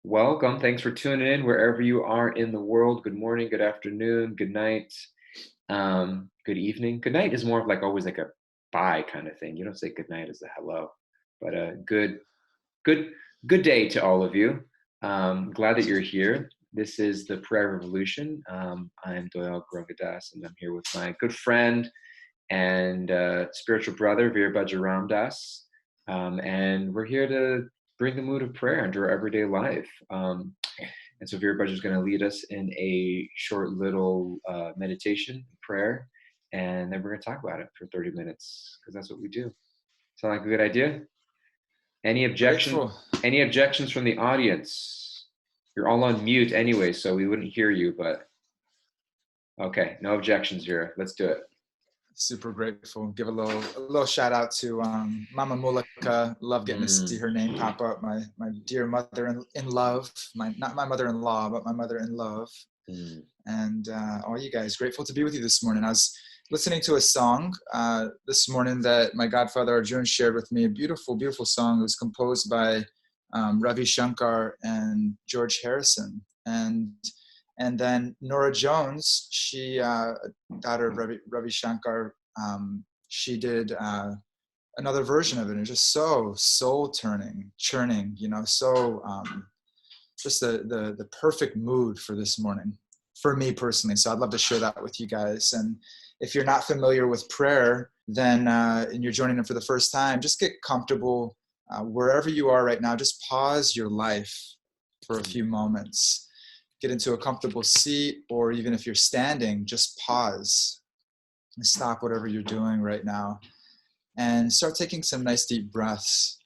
Welcome. Thanks for tuning in wherever you are in the world. Good morning, good afternoon, good night, good evening. Good night is more of like always like a bye kind of thing. You don't say good night as a hello, but good, good day to all of you. Glad that you're here. This is the Prayer Revolution. I'm Doyal Grogadas, and I'm here with my good friend and spiritual brother, Vira Das. And we're here to bring the mood of prayer into our everyday life. And so Vira is going to lead us in a short little meditation prayer, and then we're going to talk about it for 30 minutes because that's what we do. Sound like a good idea? Any objection? Grateful. Any objections from the audience? You're all on mute anyway, so we wouldn't hear you. But okay, no objections here. Let's do it. Super grateful. Give a little shout out to Mama Mulika. Love getting to see her name pop up. My dear mother in love. Not my mother-in-law, but my mother in love. And all you guys, grateful to be with you this morning. I was listening to a song this morning that my godfather Arjun shared with me. A beautiful, beautiful song. It was composed by Ravi Shankar and George Harrison. And then Nora Jones, she, daughter of Ravi Shankar, she did another version of it. And just so soul-churning, so just the perfect mood for this morning, for me personally. So I'd love to share that with you guys. And if you're not familiar with prayer, then and you're joining in for the first time, just get comfortable wherever you are right now. Just pause your life for a few moments. Get into a comfortable seat, or even if you're standing, just pause and stop whatever you're doing right now and start taking some nice deep breaths.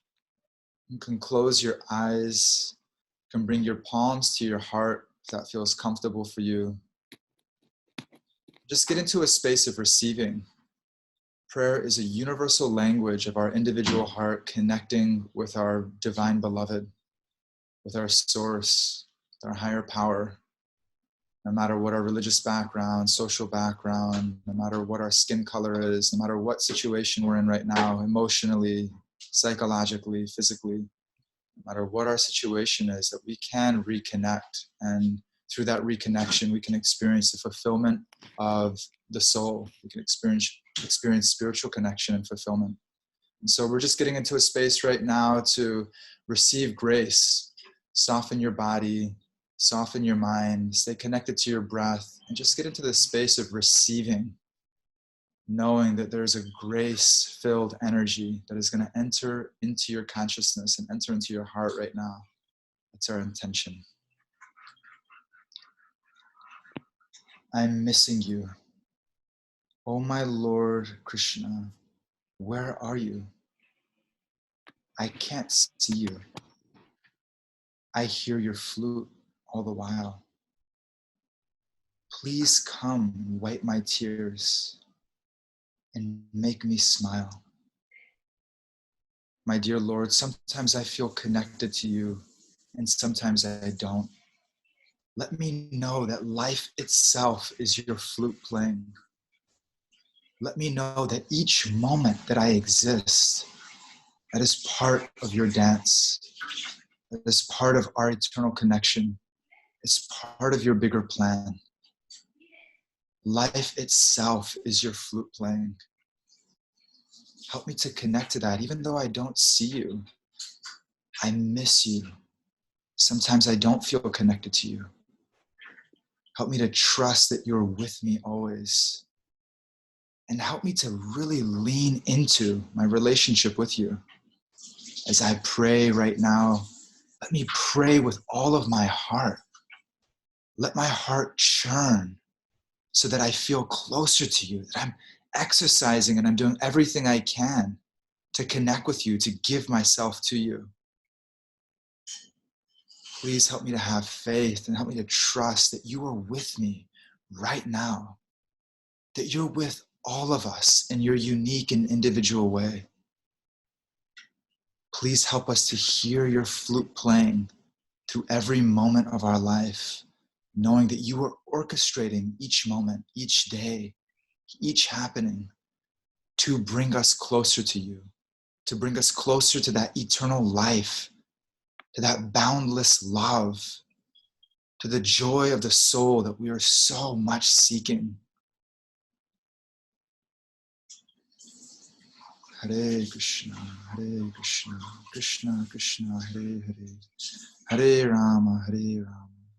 You can close your eyes, you can bring your palms to your heart if that feels comfortable for you. Just get into a space of receiving. Prayer is a universal language of our individual heart connecting with our divine beloved, with our source, with our higher power. No matter what our religious background, social background, no matter what our skin color is, no matter what situation we're in right now, emotionally, psychologically, physically, no matter what our situation is, that we can reconnect. And through that reconnection, we can experience the fulfillment of the soul. We can experience spiritual connection and fulfillment. And so we're just getting into a space right now to receive grace, soften your body, soften your mind, stay connected to your breath, and just get into the space of receiving, knowing that there's a grace-filled energy that is going to enter into your consciousness and enter into your heart right now. That's our intention. I'm missing you. Oh my Lord Krishna, where are you? I can't see you. I hear your flute all the while. Please come and wipe my tears and make me smile. My dear Lord, sometimes I feel connected to you and sometimes I don't. Let me know that life itself is your flute playing. Let me know that each moment that I exist, that is part of your dance. That is part of our eternal connection. It's part of your bigger plan. Life itself is your flute playing. Help me to connect to that, even though I don't see you. I miss you. Sometimes I don't feel connected to you. Help me to trust that you're with me always. And help me to really lean into my relationship with you. As I pray right now, let me pray with all of my heart. Let my heart churn so that I feel closer to you, that I'm exercising and I'm doing everything I can to connect with you, to give myself to you. Please help me to have faith and help me to trust that you are with me right now, that you're with all of us in your unique and individual way. Please help us to hear your flute playing through every moment of our life, knowing that you are orchestrating each moment, each day, each happening to bring us closer to you, to bring us closer to that eternal life to that boundless love, to the joy of the soul that we are so much seeking. Hare Krishna, Krishna Krishna, Hare Hare, Hare Rama,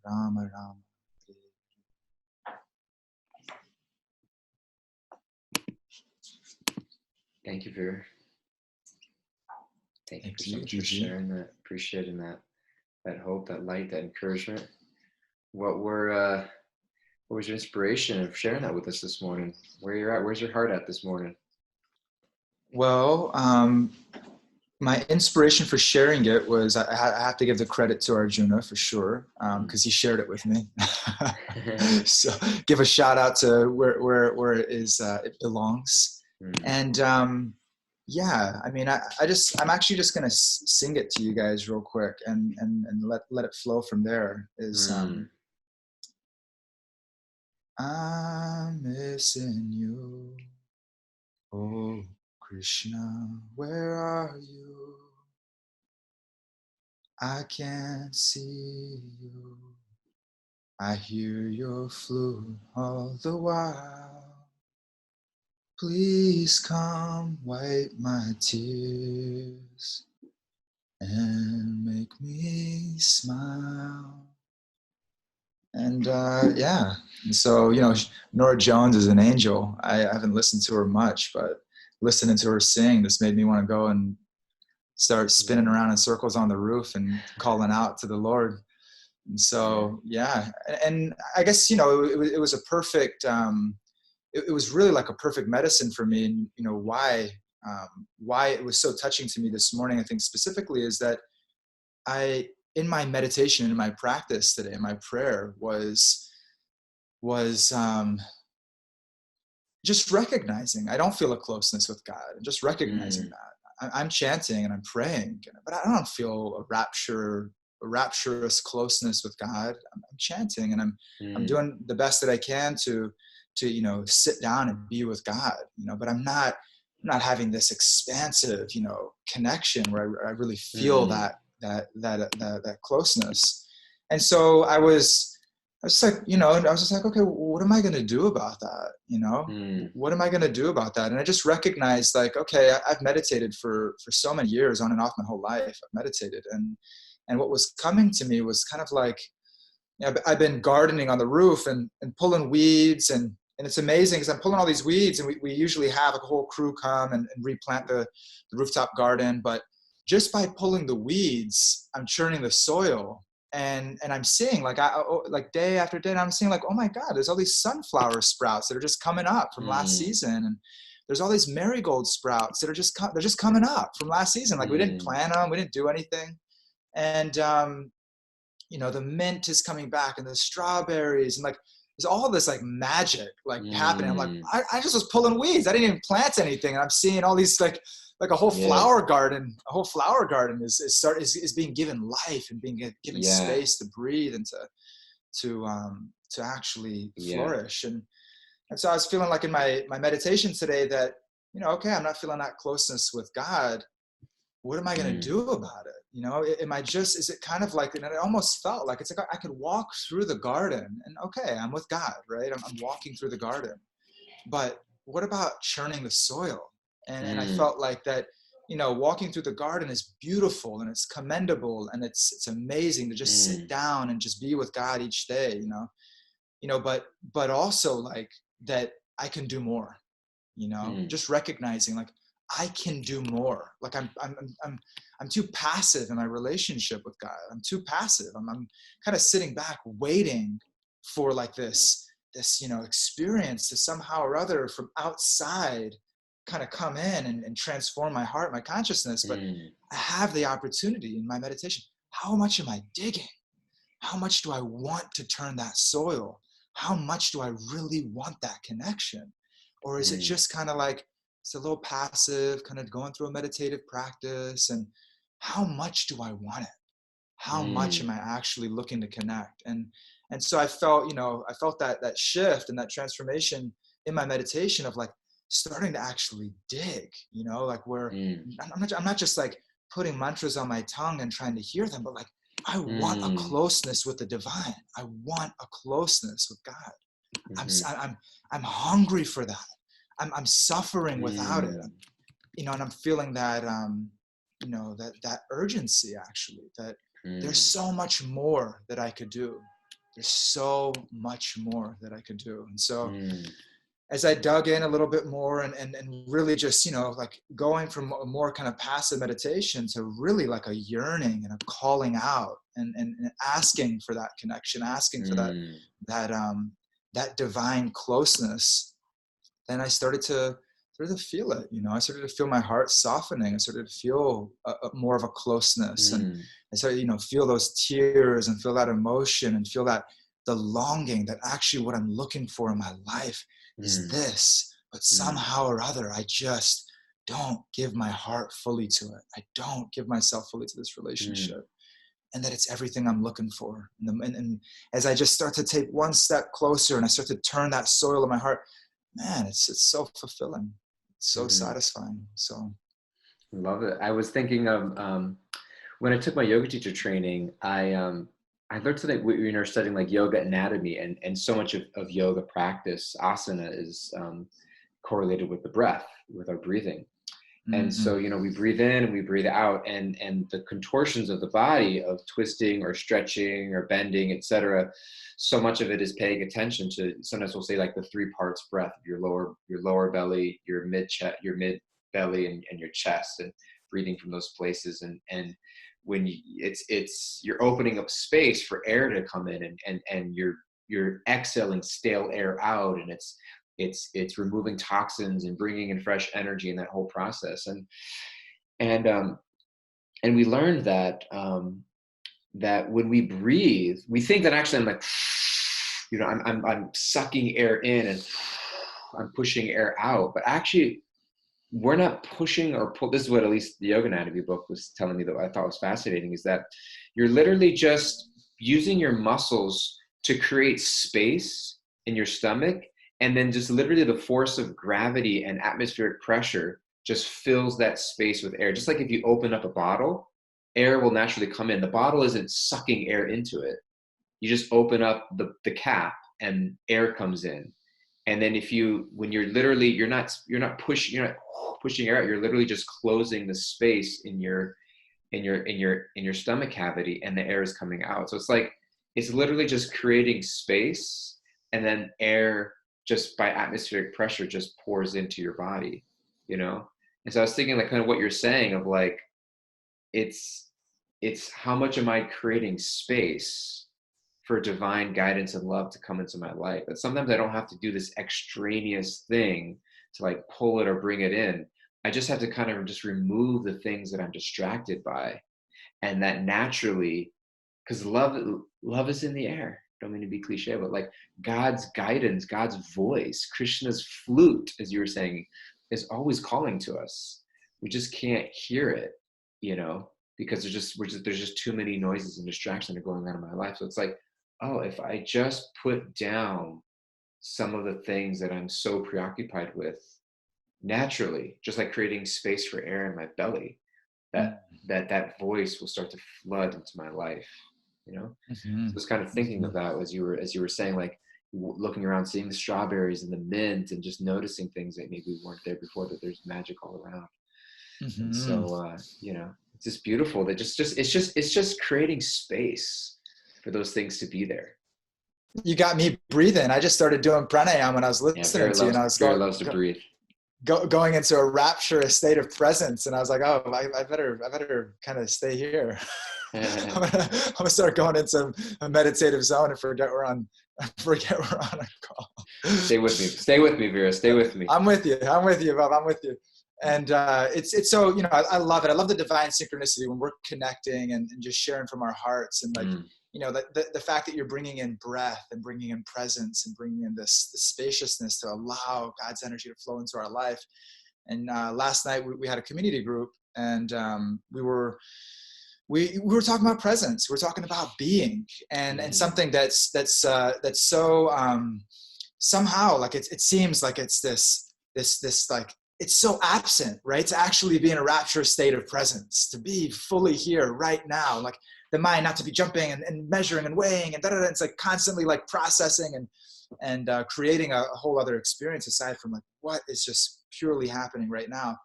Rama Rama. Thank you, Vira. Thank you Thank for so you, much for Gigi. sharing that, appreciating that hope, that light, that encouragement. What was your inspiration of sharing that with us this morning? Where you're at? Where's your heart at this morning? Well, my inspiration for sharing it was I have to give the credit to Arjuna for sure, because he shared it with me. So give a shout out to where it is, it belongs. And yeah, I mean, I'm actually just gonna sing it to you guys real quick and let it flow from there. I'm missing you, oh Krishna, where are you? I can't see you. I hear your flute all the while. Please come wipe my tears and make me smile. And yeah, and so, Nora Jones is an angel. I haven't listened to her much, but listening to her sing, this made me want to go and start spinning around in circles on the roof and calling out to the Lord. And so, yeah, and I guess, it was a perfect, it was really like a perfect medicine for me. And, why it was so touching to me this morning, I think specifically, is that in my meditation, in my practice today, my prayer was just recognizing I don't feel a closeness with God, and just recognizing that I'm chanting and I'm praying, but I don't feel a rapturous closeness with God. I'm chanting and I'm doing the best that I can to sit down and be with God, but I'm not having this expansive, connection where I really feel that closeness. And so I was just like, I was just like, okay, what am I going to do about that? What am I going to do about that? And I just recognized, like, okay, I've meditated for so many years, on and off my whole life. I've meditated. And what was coming to me was kind of like, I've been gardening on the roof and pulling weeds, and it's amazing because I'm pulling all these weeds, and we usually have a whole crew come and replant the rooftop garden. But just by pulling the weeds, I'm churning the soil. And I'm seeing, like, like day after day, and I'm seeing, like, oh my God, there's all these sunflower sprouts that are just coming up from last season, and there's all these marigold sprouts that are they're just coming up from last season. Like, we didn't plant them, we didn't do anything, and the mint is coming back, and the strawberries, and like there's all this like magic like happening. I'm like, I just was pulling weeds. I didn't even plant anything, and I'm seeing all these like a whole flower garden. A whole flower garden is being given life and being given space to breathe and to actually flourish. And so I was feeling like in my meditation today that, okay, I'm not feeling that closeness with God. What am I going to do about it? Is it kind of like, and it almost felt like it's like I could walk through the garden and, okay, I'm with God, right? I'm walking through the garden, but what about churning the soil? And I felt like that, walking through the garden is beautiful and it's commendable, and it's amazing to just sit down and just be with God each day, but also like that I can do more, just recognizing like I can do more. Like I'm too passive in my relationship with God. I'm too passive. I'm kind of sitting back waiting for like this experience to somehow or other from outside kind of come in and transform my heart, my consciousness. But I have the opportunity in my meditation. How much am I digging? How much do I want to turn that soil? How much do I really want that connection? Or is it just kind of like, it's a little passive, kind of going through a meditative practice? And how much do I want it? How much am I actually looking to connect? And so I felt, that shift and that transformation in my meditation of like starting to actually dig, like where I'm not just like putting mantras on my tongue and trying to hear them, but like, I want a closeness with the divine. I want a closeness with God. I'm hungry for that. I'm suffering without it. And I'm feeling that, that urgency, actually, that there's so much more that I could do. There's so much more that I could do. And so as I dug in a little bit more and really just, like going from a more kind of passive meditation to really like a yearning and a calling out and asking for that connection, asking for that divine closeness, then I started to feel it. I started to feel my heart softening. I started to feel more of a closeness, and I started, feel those tears and feel that emotion and feel that the longing that actually what I'm looking for in my life is this, but somehow or other, I just don't give my heart fully to it. I don't give myself fully to this relationship, and that it's everything I'm looking for. And as I just start to take one step closer and I start to turn that soil of my heart, man, it's so fulfilling. It's so satisfying. So. Love it. I was thinking of, when I took my yoga teacher training, I learned something. We were studying like yoga anatomy, and so much of yoga practice, asana, is correlated with the breath, with our breathing. And so, we breathe in and we breathe out, and the contortions of the body, of twisting or stretching or bending, etc. So much of it is paying attention to. Sometimes we'll say like the 3 parts breath: your lower belly, your mid belly, and your chest, and breathing from those places. And when you're opening up space for air to come in, and you're exhaling stale air out, and it's removing toxins and bringing in fresh energy in that whole process. And we learned that that when we breathe, we think that actually I'm like, I'm sucking air in and I'm pushing air out, but actually we're not pushing or pull. This is what at least the Yoga Anatomy book was telling me, that I thought was fascinating, is that you're literally just using your muscles to create space in your stomach, and then just literally the force of gravity and atmospheric pressure just fills that space with air. Just like if you open up a bottle, air will naturally come in. The bottle isn't sucking air into it. You just open up the cap and air comes in. And then when you're not pushing air out, you're literally just closing the space in your stomach cavity, and the air is coming out. So it's literally just creating space, and then air just by atmospheric pressure just pours into your body, And so I was thinking like kind of what you're saying of like, it's how much am I creating space for divine guidance and love to come into my life. But sometimes I don't have to do this extraneous thing to like pull it or bring it in. I just have to kind of just remove the things that I'm distracted by. And that naturally, because love is in the air. Don't mean to be cliche, but like God's guidance, God's voice, Krishna's flute, as you were saying, is always calling to us. We just can't hear it, because there's just too many noises and distractions that are going on in my life. So it's like, oh, if I just put down some of the things that I'm so preoccupied with, naturally, just like creating space for air in my belly, that voice will start to flood into my life, So I was kind of thinking of that as you were saying, like looking around, seeing the strawberries and the mint, and just noticing things that maybe weren't there before, that there's magic all around. And so, it's just beautiful that it's just creating space for those things to be there. You got me breathing. I just started doing pranayama when I was listening to you, and I was loves to breathe. Going into a rapturous state of presence, and I was like, oh, I better kind of stay here. I'm gonna start going into a meditative zone and forget we're on a call. Stay with me, Vira. Stay with me. I'm with you, Bob. I'm with you. And it's so, I love it. I love the divine synchronicity when we're connecting and just sharing from our hearts, and like, the fact that you're bringing in breath and bringing in presence and bringing in this spaciousness to allow God's energy to flow into our life. And last night we had a community group, and we were talking about presence. We're talking about being, and something that's so somehow, like it seems like it's this like it's so absent, right? To actually be in a rapturous state of presence, to be fully here right now, like the mind not to be jumping and measuring and weighing and da-da-da. It's like constantly like processing and creating a whole other experience aside from like what is just purely happening right now.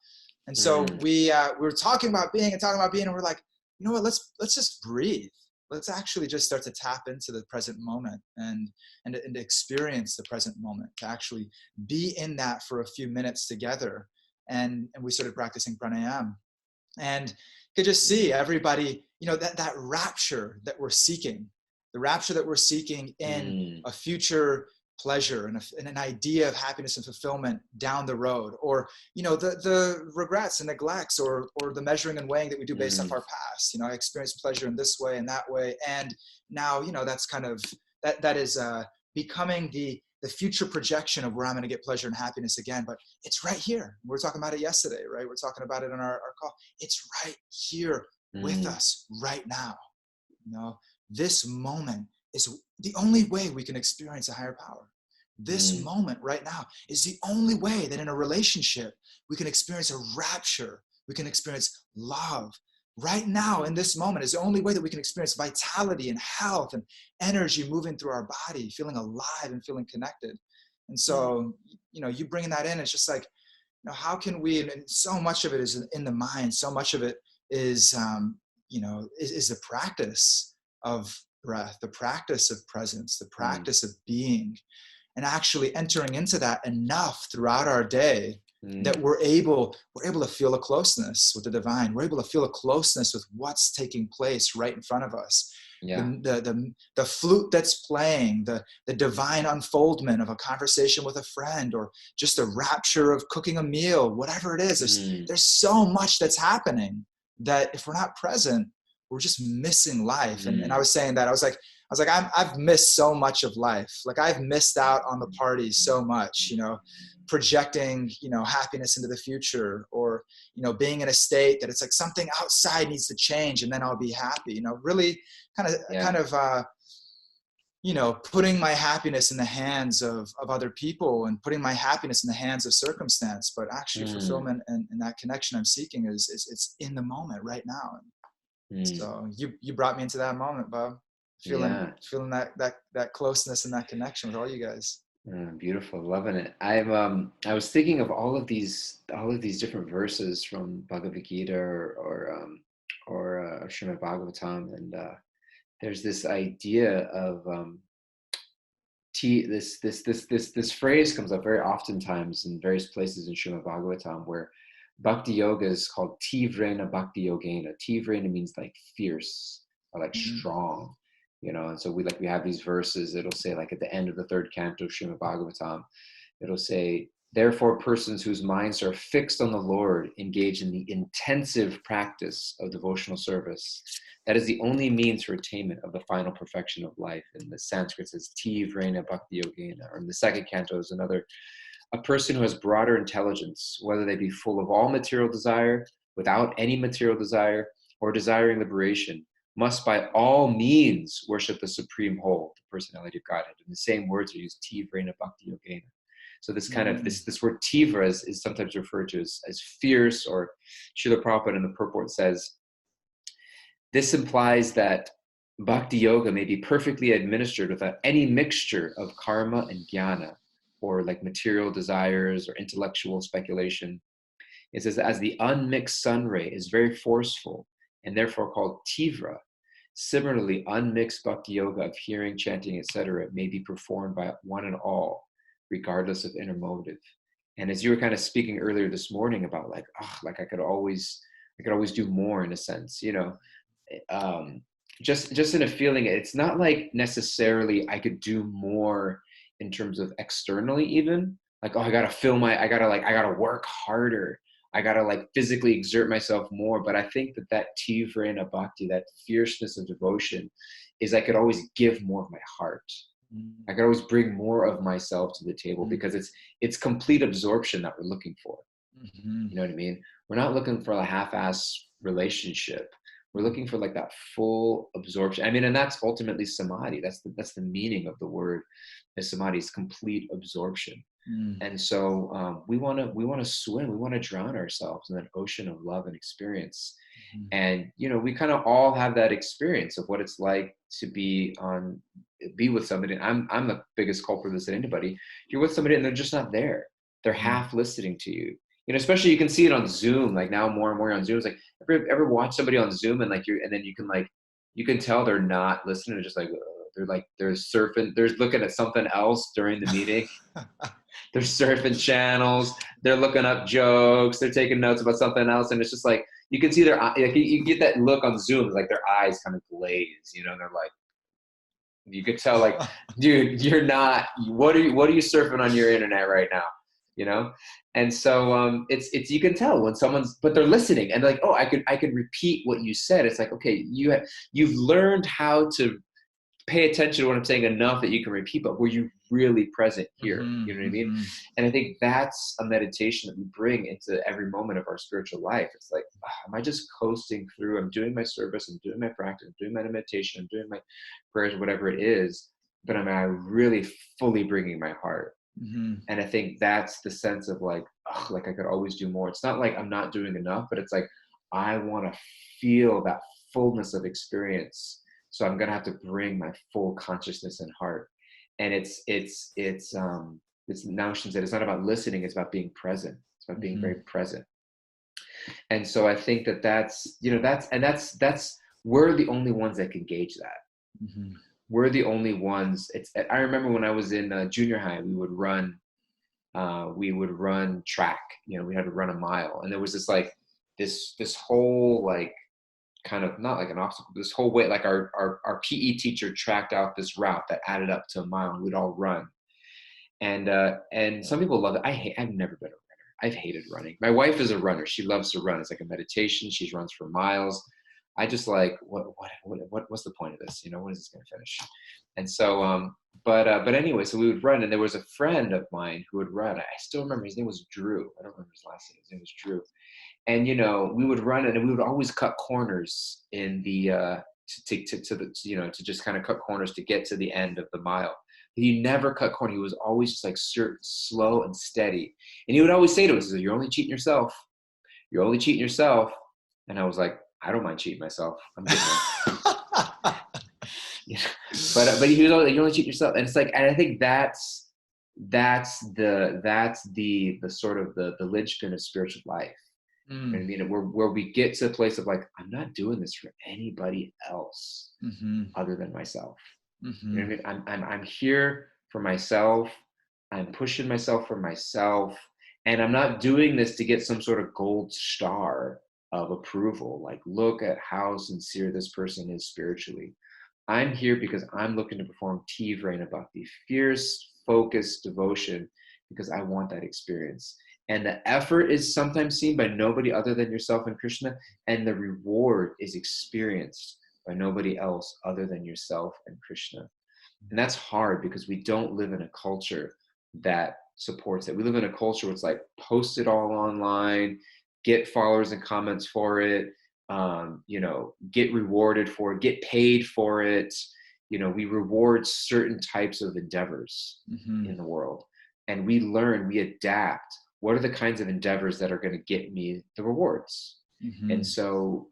And so Mm, we were talking about being and we're like, you know what, let's just breathe. Let's actually just start to tap into the present moment and experience the present moment, to actually be in that for a few minutes together. And we started practicing pranayama, and could just see everybody, you know, that rapture that we're seeking, the rapture that we're seeking in mm, a future pleasure and an idea of happiness and fulfillment down the road, or you know, the regrets and neglects, or the measuring and weighing that we do based off mm, our past. You know, I experienced pleasure in this way and that way, and now, you know, that's kind of that is becoming the future projection of where I'm going to get pleasure and happiness again. But it's right here. We were talking about it yesterday, right? We're talking about it in our call. It's right here with mm, us right now. You know, this moment is the only way we can experience a higher power. This mm, moment right now is the only way that in a relationship we can experience a rapture, we can experience love. Right now, in this moment, is the only way that we can experience vitality and health and energy moving through our body, feeling alive and feeling connected. And mm, so, you know, you bringing that in, it's just like, you know, how can we, and so much of it is in the mind, so much of it is, you know, is the practice of breath, the practice of presence, the mm, practice of being, and actually entering into that enough throughout our day that mm. we're able to feel a closeness with the divine. We're able to feel a closeness with what's taking place right in front of us. Yeah. The flute that's playing, the divine unfoldment of a conversation with a friend, or just a rapture of cooking a meal, whatever it is, Mm, there's so much that's happening that if we're not present, we're just missing life. And I mm, was saying that, I was like, I've missed so much of life. Like I've missed out on the parties so much, you know, projecting, you know, happiness into the future, or, you know, being in a state that it's like something outside needs to change and then I'll be happy, you know, really kind yeah. of, you know, putting my happiness in the hands of other people and putting my happiness in the hands of circumstance. But actually Mm, fulfillment and that connection I'm seeking is it's in the moment right now. mm, So you brought me into that moment, Bob. yeah. Feeling that closeness and that connection with all you guys. Beautiful, loving it. I was thinking of all of these different verses from Bhagavad Gita or Srimad Bhagavatam, and there's this idea of this phrase comes up very oftentimes in various places in Srimad Bhagavatam, where Bhakti-yoga is called Tivrena Bhakti-yogena. Tivrena means like fierce or like Mm-hmm. strong, you know. And so we have these verses. It'll say like at the end of the third canto of Srimad Bhagavatam, it'll say, therefore persons whose minds are fixed on the Lord engage in the intensive practice of devotional service. That is the only means for attainment of the final perfection of life. In the Sanskrit says Tivrena Bhakti Yogena. Or in the second canto is another, a person who has broader intelligence, whether they be full of all material desire, without any material desire, or desiring liberation, must by all means worship the supreme whole, the personality of Godhead. And the same words are used, Tivrena Bhakti Yogena. So this kind of this word tivra is sometimes referred to as fierce, or Srila Prabhupada in the purport says, this implies that bhakti yoga may be perfectly administered without any mixture of karma and jnana, or like material desires or intellectual speculation. It says, as the unmixed sun ray is very forceful and therefore called tivra, similarly, unmixed bhakti yoga of hearing, chanting, etc., may be performed by one and all, regardless of inner motive. And as you were kind of speaking earlier this morning about like, oh, like I could always do more in a sense, you know, um, just in a feeling. It's not like necessarily I could do more in terms of externally, even like, oh, I gotta work harder. I gotta like physically exert myself more. But I think that tivra and bhakti, that fierceness of devotion, is I could always give more of my heart. I could always bring more of myself to the table, because it's complete absorption that we're looking for. Mm-hmm. You know what I mean? We're not looking for a half-ass relationship. We're looking for like that full absorption. I mean, and that's ultimately samadhi. That's the meaning of the word is samadhi, is complete absorption. Mm. And so we want to swim, we want to drown ourselves in that ocean of love and experience. Mhm. And we kind of all have that experience of what it's like to be with somebody. I'm the biggest culprit of this than anybody. You're with somebody and they're just not there. They're Mm. half listening to you. Especially you can see it on Zoom. Like now, more and more on Zoom. It's like ever watch somebody on Zoom and and then you can tell they're not listening. They're just they're surfing. They're looking at something else during the meeting. They're surfing channels. They're looking up jokes. They're taking notes about something else, and it's just like you can see you get that look on Zoom, like their eyes kind of glaze, and they're like, you could tell, like, dude, you're not. What are you surfing on your internet right now? You know, and so it's you can tell when but they're listening, and they're like, oh, I could repeat what you said. It's like, okay, you've learned how to pay attention to what I'm saying enough that you can repeat, but were you really present here? You Mhm. know what I mean? Mhm. And I think that's a meditation that we bring into every moment of our spiritual life. It's like, am I just coasting through? I'm doing my service, I'm doing my practice, I'm doing my meditation, I'm doing my prayers, whatever it is, but am I really fully bringing my heart? Mhm. And I think that's the sense of like, like I could always do more. It's not like I'm not doing enough, but it's like I want to feel that fullness of experience. So I'm gonna have to bring my full consciousness and heart. And it's Naushin said it's not about listening, it's about being present. It's about being very Mhm. present. And so I think that's we're the only ones that can gauge that. Mhm. We're the only ones. I remember when I was in junior high, we would run track. We had to run a mile, and there was this whole like kind of not like an obstacle, this whole way, like our PE teacher tracked out this route that added up to a mile, and we'd all run. And some people love it. I've never been a runner. I've hated running. My wife is a runner. She loves to run. It's like a meditation. She runs for miles. I just like what's the point of this? When is this going to finish? And so but anyway, so we would run, and there was a friend of mine who would run. I still remember his name was Drew. I don't remember his last name. His name was Drew. And we would run it, and we would always cut corners in the to the to just kind of cut corners to get to the end of the mile. He never cut corner. He was always just like slow and steady. And he would always say to us, "You're only cheating yourself. You're only cheating yourself." And I was like, I don't mind cheating myself. I'm getting there. Yeah. But he was always like, "You only cheat yourself," and it's like, and I think that's the sort of the linchpin of spiritual life. You know what Mm. I mean? Where we get to a place of like, I'm not doing this for anybody else Mhm. other than myself. You know Mhm. what I mean? I'm here for myself. I'm pushing myself for myself. And I'm not doing this to get some sort of gold star of approval. Like, look at how sincere this person is spiritually. I'm here because I'm looking to perform Tivra and Bhakti, fierce, focused devotion, because I want that experience. And the effort is sometimes seen by nobody other than yourself and Krishna, and the reward is experienced by nobody else other than yourself and Krishna. And that's hard because we don't live in a culture that supports it. We live in a culture where it's like post it all online, get followers and comments for it, get rewarded for it, get paid for it. We reward certain types of endeavors in Mhm. the world, and we adapt. What are the kinds of endeavors that are going to get me the rewards? And Mhm. so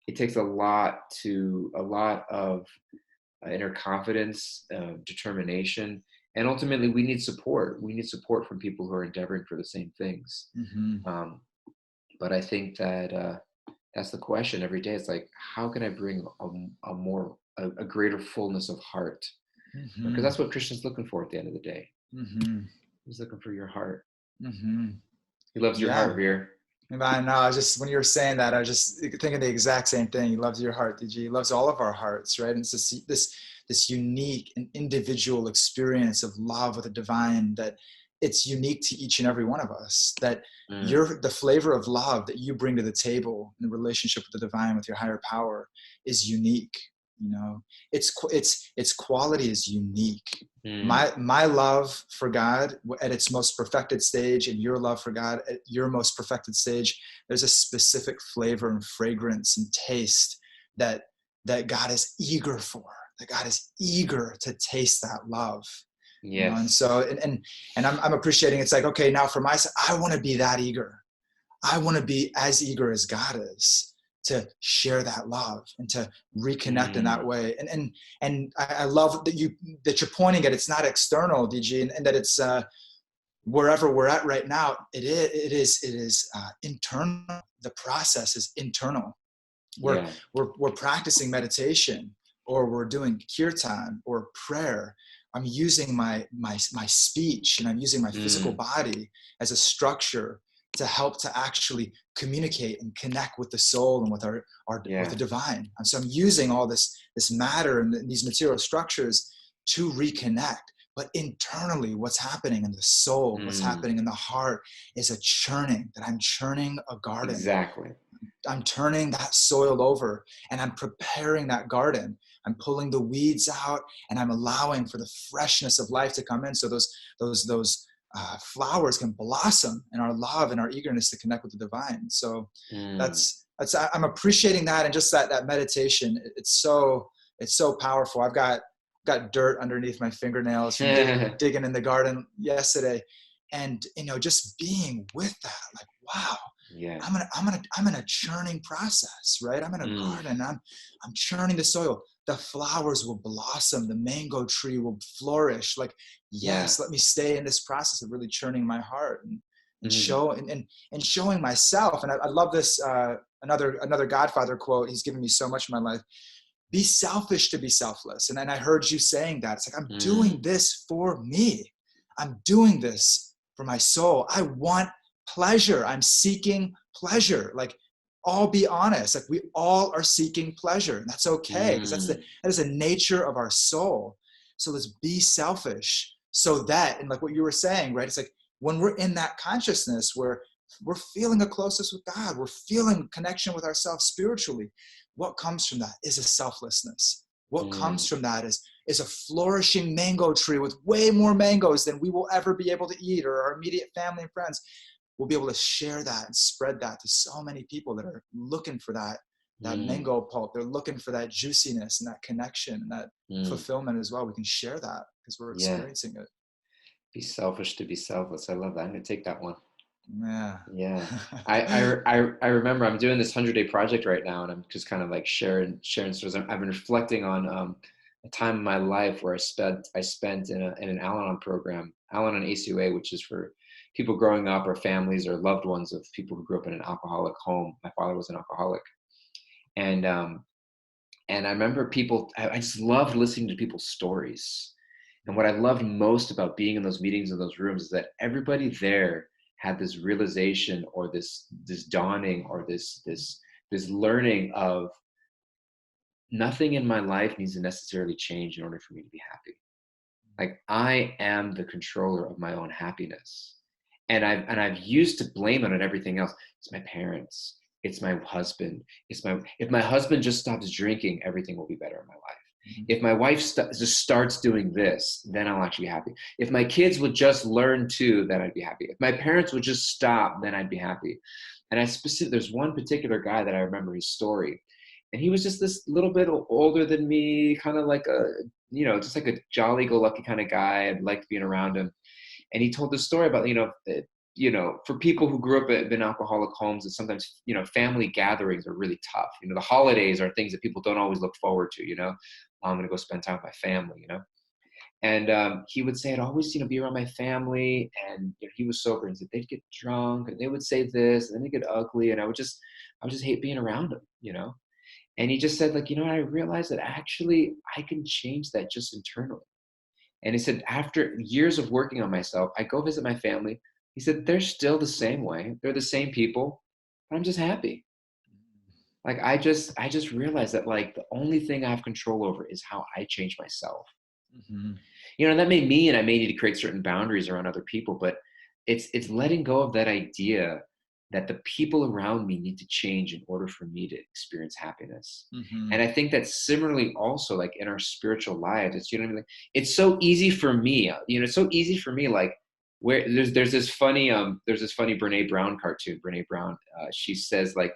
it takes a lot of inner confidence, determination, and ultimately we need support. We need support from people who are endeavoring for the same things. Mhm. Um, but I think that that's the question every day. It's like, how can I bring a greater fullness of heart? Because Mhm. that's what Krishna's looking for at the end of the day. Mhm. He's looking for your heart. Mhm. He loves your Yeah. heart, Veer. And I know. I was just when you were saying that, I was just thinking the exact same thing. He loves your heart, DG. He loves all of our hearts, right? And it's this unique and individual experience of love with the divine that it's unique to each and every one of us. That Mm, the flavor of love that you bring to the table in the relationship with the divine, with your higher power, is unique. Its quality is unique. mm, My love for God at its most perfected stage, and your love for God at your most perfected stage, there's a specific flavor and fragrance and taste that God is eager for. That God is eager to taste that love. And Yes. so, and I'm appreciating, it's like, okay, now for myself, I want to be that eager. I want to be as eager as God is to share that love and to reconnect in that Mm, way. And I love that you're pointing at, it's not external, DG, and that it's wherever we're at right now, it is internal. The process is internal. We're yeah. we're practicing meditation, or we're doing kirtan or prayer. I'm using my speech, and I'm using my physical Mm, body as a structure to help to actually communicate and connect with the soul and with our with the yeah. divine. And so I'm using all this matter and these material structures to reconnect. But internally, what's happening in the soul, what's Mm, happening in the heart, is a churning, that I'm churning a garden. exactly. I'm turning that soil over, and I'm preparing that garden. I'm pulling the weeds out, and I'm allowing for the freshness of life to come in. So those flowers can blossom in our love and our eagerness to connect with the divine. So Mm. that's I'm appreciating that, and just that meditation. It's so powerful. I've got dirt underneath my fingernails from digging in the garden yesterday, and just being with that, like, wow. Yeah. I'm in a churning process, right? I'm in a Mm, garden. I'm churning the soil. The flowers will blossom. The mango tree will flourish. Like, yeah. yes, let me stay in this process of really churning my heart, and Mm, show and showing myself. And I love this another Godfather quote. He's given me so much in my life. Be selfish to be selfless. And then I heard you saying that. It's like, I'm doing mm, this for me. I'm doing this for my soul. I want pleasure. I'm seeking pleasure. Like, all be honest. Like, we all are seeking pleasure. And that's okay, because mm, that is the nature of our soul. So let's be selfish, so that, and like what you were saying, right? It's like, when we're in that consciousness where we're feeling a closeness with God, we're feeling connection with ourselves spiritually, what comes from that is a selflessness. What comes mm. from that is a flourishing mango tree with way more mangoes than we will ever be able to eat, or our immediate family and friends. We'll be able to share that and spread that to so many people that are looking for that Mm, mango pulp. They're looking for that juiciness and that connection and that mm. fulfillment as well. We can share that because we're Yeah. experiencing it. Be selfish to be selfless. I love that. I'm gonna take that one. Yeah. Yeah. I remember I'm doing this 100-day project right now, and I'm just kind of like sharing stories. I've been reflecting on a time in my life where I spent in an Al-Anon program, Al-Anon ACOA, which is for people growing up, or families or loved ones of people who grew up in an alcoholic home. My father was an alcoholic, and and I remember I just loved listening to people's stories. And what I loved most about being in those meetings, in those rooms, is that everybody there had this realization, or this dawning, or this learning of, nothing in my life needs to necessarily change in order for me to be happy. Like, I am the controller of my own happiness. And I've used to blame it on everything else. It's my parents, it's my husband, if my husband just stops drinking, everything will be better in my life. If my wife just starts doing this, then I'll actually be happy. If my kids would just learn to, then I'd be happy. If my parents would just stop, then I'd be happy. And there's one particular guy that I remember his story. And he was just this little bit older than me, kind of like just like a jolly go lucky kind of guy. I liked being around him. And he told this story about, for people who grew up in alcoholic homes, and sometimes, family gatherings are really tough. The holidays are things that people don't always look forward to. I'm going to go spend time with my family. And he would say, I'd always, be around my family. And he was sober, and said they'd get drunk, and they would say this, and then they get ugly, and I would just hate being around them. And he just said, like, I realized that actually I can change that just internally. And he said, after years of working on myself, I go visit my family. He said, they're still the same way. They're the same people, but I'm just happy. Like, I just realized that, like, the only thing I have control over is how I change myself. Mm-hmm. That may mean I may need to create certain boundaries around other people, but it's letting go of that idea that the people around me need to change in order for me to experience happiness. Mm-hmm. And I think that similarly also, like, in our spiritual lives, it's, what I mean? Like, it's so easy for me, it's so easy for me, like, where there's this funny Brene Brown cartoon. Brene Brown, she says, like,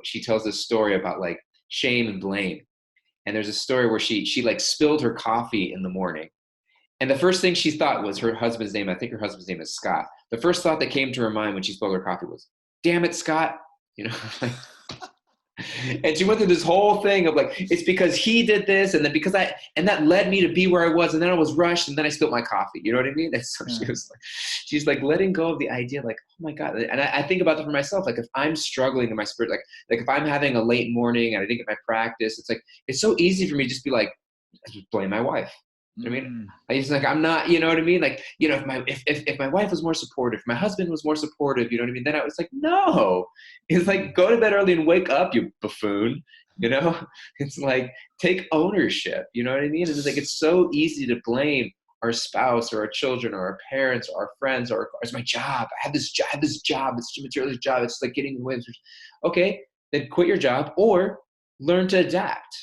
she tells this story about, like, shame and blame. And there's a story where she like spilled her coffee in the morning, And the first thing she thought was her husband's name. I think her husband's name is Scott. The first thought that came to her mind when she spilled her coffee was, damn it, Scott. You know, like, and she went through this whole thing of like, it's because he did this, and then and that led me to be where I was, and then I was rushed, and then I spilled my coffee. You know what I mean? And so Yeah. she's like letting go of the idea, like, oh my God. And I think about that for myself. Like if I'm struggling in my spirit, like if I'm having a late morning and I didn't get my practice, it's like, it's so easy for me to just be like, I just blame my wife. You know what I mean? I just like, I'm not, you know what I mean? Like, you know, if my wife was more supportive, if my husband was more supportive, you know what I mean? Then I was like, no, it's like, go to bed early and wake up, you buffoon, you know? It's like, take ownership, you know what I mean? It's like, it's so easy to blame our spouse or our children or our parents or our friends or it's my job. I have this job, it's Jim Material's job. It's like getting in the way. Okay, then quit your job or learn to adapt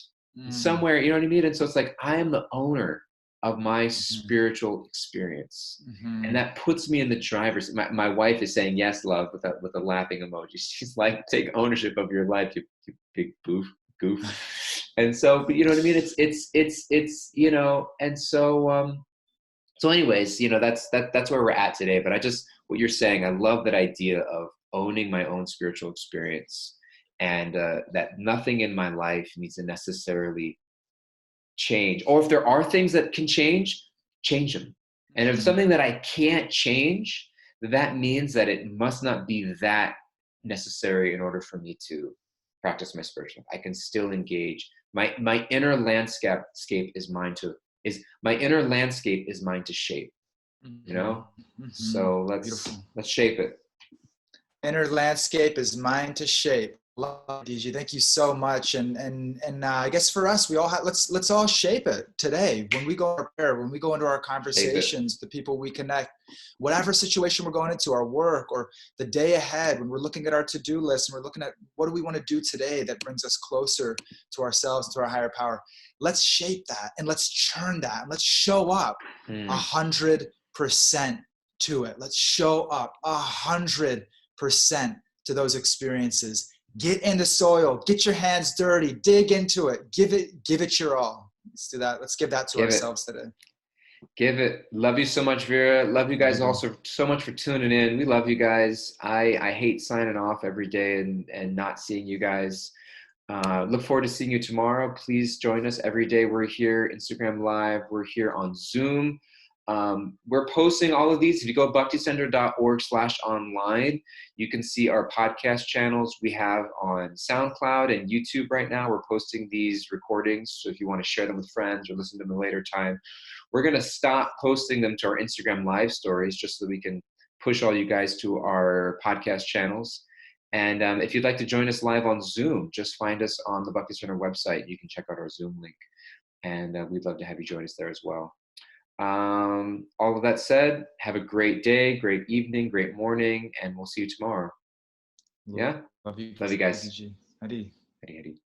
somewhere, you know what I mean? And so it's like, I am the owner of my spiritual experience. And that puts me in the driver's. My wife is saying yes, love, with a laughing emoji. She's like, take ownership of your life, you big goof. And so, but you know what I mean? It's you know, and so anyways, you know, that's where we're at today. But what you're saying, I love that idea of owning my own spiritual experience, and that nothing in my life needs to necessarily change, or if there are things that can change them. And if something that I can't change, that means that it must not be that necessary in order for me to practice my spiritual life. I can still engage. My inner landscape is mine to shape, you know. So let's shape it. Inner landscape is mine to shape. Love, DG. Thank you so much. And I guess for us, we all have, let's all shape it today. When we go to prayer, when we go into our conversations, the people we connect, whatever situation we're going into, our work or the day ahead, when we're looking at our to-do list and we're looking at what do we want to do today that brings us closer to ourselves, to our higher power. Let's shape that and let's churn that and let's show up 100% to it. Let's show up 100% to those experiences. Get in the soil, get your hands dirty, dig into it, give it your all. Let's do that. Let's give that to ourselves today. Give it. Love you so much, Vira. Love you guys also so much for tuning in. We love you guys. I hate signing off every day and not seeing you guys. Look forward to seeing you tomorrow. Please join us every day. We're here, Instagram Live. We're here on Zoom. We're posting all of these. If you go bhakticenter.org/online, you can see our podcast channels we have on SoundCloud and YouTube right now. We're posting these recordings. So if you want to share them with friends or listen to them at a later time, we're going to stop posting them to our Instagram live stories just so that we can push all you guys to our podcast channels. And if you'd like to join us live on Zoom, just find us on the Bhakti Center website. You can check out our Zoom link. And we'd love to have you join us there as well. All of that said, have a great day, great evening, great morning, and we'll see you tomorrow. Yeah? Love you Love you guys. Hari. Hari.